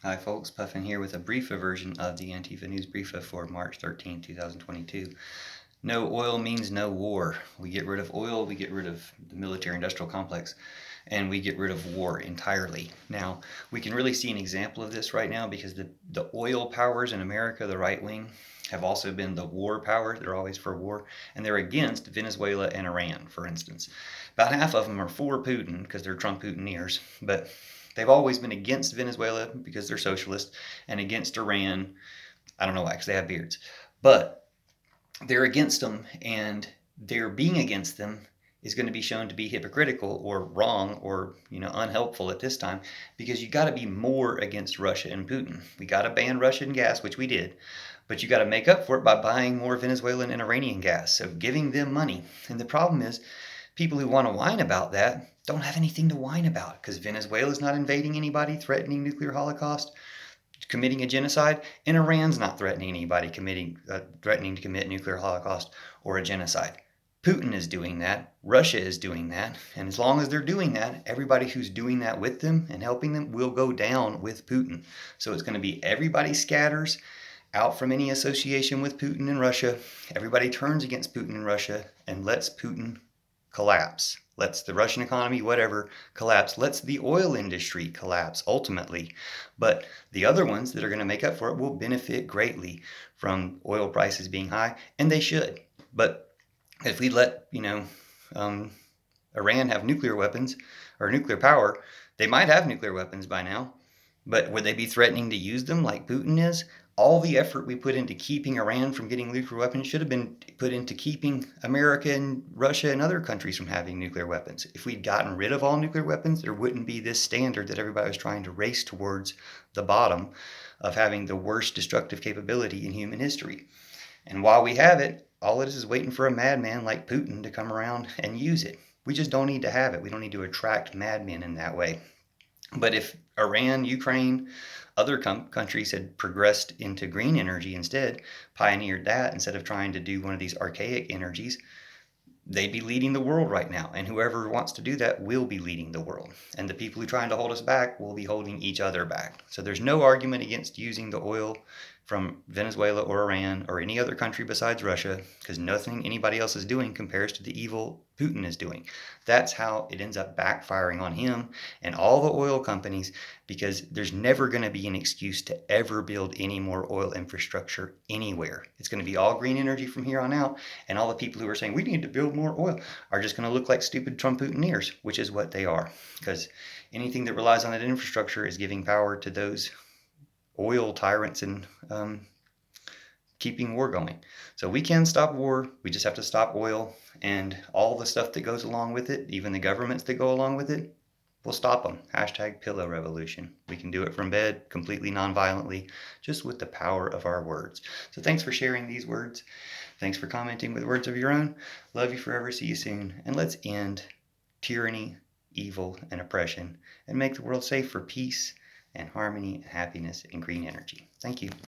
Hi folks, Puffin here with a Briefa version of the Antifa News Briefa for March 13, 2022. No oil means no war. We get rid of oil, we get rid of the military-industrial complex, and we get rid of war entirely. Now, we can really see an example of this right now because the oil powers in America, the right wing, have also been the war powers. They're always for war, and they're against Venezuela and Iran, for instance. About half of them are for Putin because they're Trump Putineers, but they've always been against Venezuela because they're socialist, and against Iran, I don't know why, because they have beards. But they're against them, and their being against them is going to be shown to be hypocritical or wrong or unhelpful at this time, because you got to be more against Russia and Putin. We got to ban Russian gas, which we did, but you got to make up for it by buying more Venezuelan and Iranian gas, so giving them money. And the problem is, people who want to whine about that don't have anything to whine about, because Venezuela's not invading anybody, threatening nuclear holocaust, committing a genocide, and Iran's not threatening anybody threatening to commit nuclear holocaust or a genocide. Putin is doing that. Russia is doing that. And as long as they're doing that, everybody who's doing that with them and helping them will go down with Putin. So it's going to be everybody scatters out from any association with Putin and Russia. Everybody turns against Putin and Russia and lets Putin collapse, lets the Russian economy, whatever, collapse, lets the oil industry collapse ultimately. But the other ones that are going to make up for it will benefit greatly from oil prices being high, and they should. But if we let, Iran have nuclear weapons or nuclear power, they might have nuclear weapons by now, but would they be threatening to use them like Putin is? All the effort we put into keeping Iran from getting nuclear weapons should have been put into keeping America and Russia and other countries from having nuclear weapons. If we'd gotten rid of all nuclear weapons, there wouldn't be this standard that everybody was trying to race towards the bottom of having the worst destructive capability in human history. And while we have it, all it is waiting for a madman like Putin to come around and use it. We just don't need to have it. We don't need to attract madmen in that way. But if Iran, Ukraine, other countries had progressed into green energy instead, pioneered that instead of trying to do one of these archaic energies, they'd be leading the world right now. And whoever wants to do that will be leading the world. And the people who are trying to hold us back will be holding each other back. So there's no argument against using the oil from Venezuela or Iran or any other country besides Russia, because nothing anybody else is doing compares to the evil Putin is doing. That's how it ends up backfiring on him and all the oil companies, because there's never going to be an excuse to ever build any more oil infrastructure anywhere. It's going to be all green energy from here on out, and all the people who are saying we need to build more oil are just going to look like stupid Trump Putineers, which is what they are, because anything that relies on that infrastructure is giving power to those oil tyrants and keeping war going. So we can stop war. We just have to stop oil and all the stuff that goes along with it, even the governments that go along with it. We'll stop them. Hashtag pillow revolution. We can do it from bed, completely non-violently, just with the power of our words. So thanks for sharing these words. Thanks for commenting with words of your own. Love you forever. See you soon. And let's end tyranny, evil, and oppression, and make the world safe for peace and harmony and happiness and green energy. Thank you.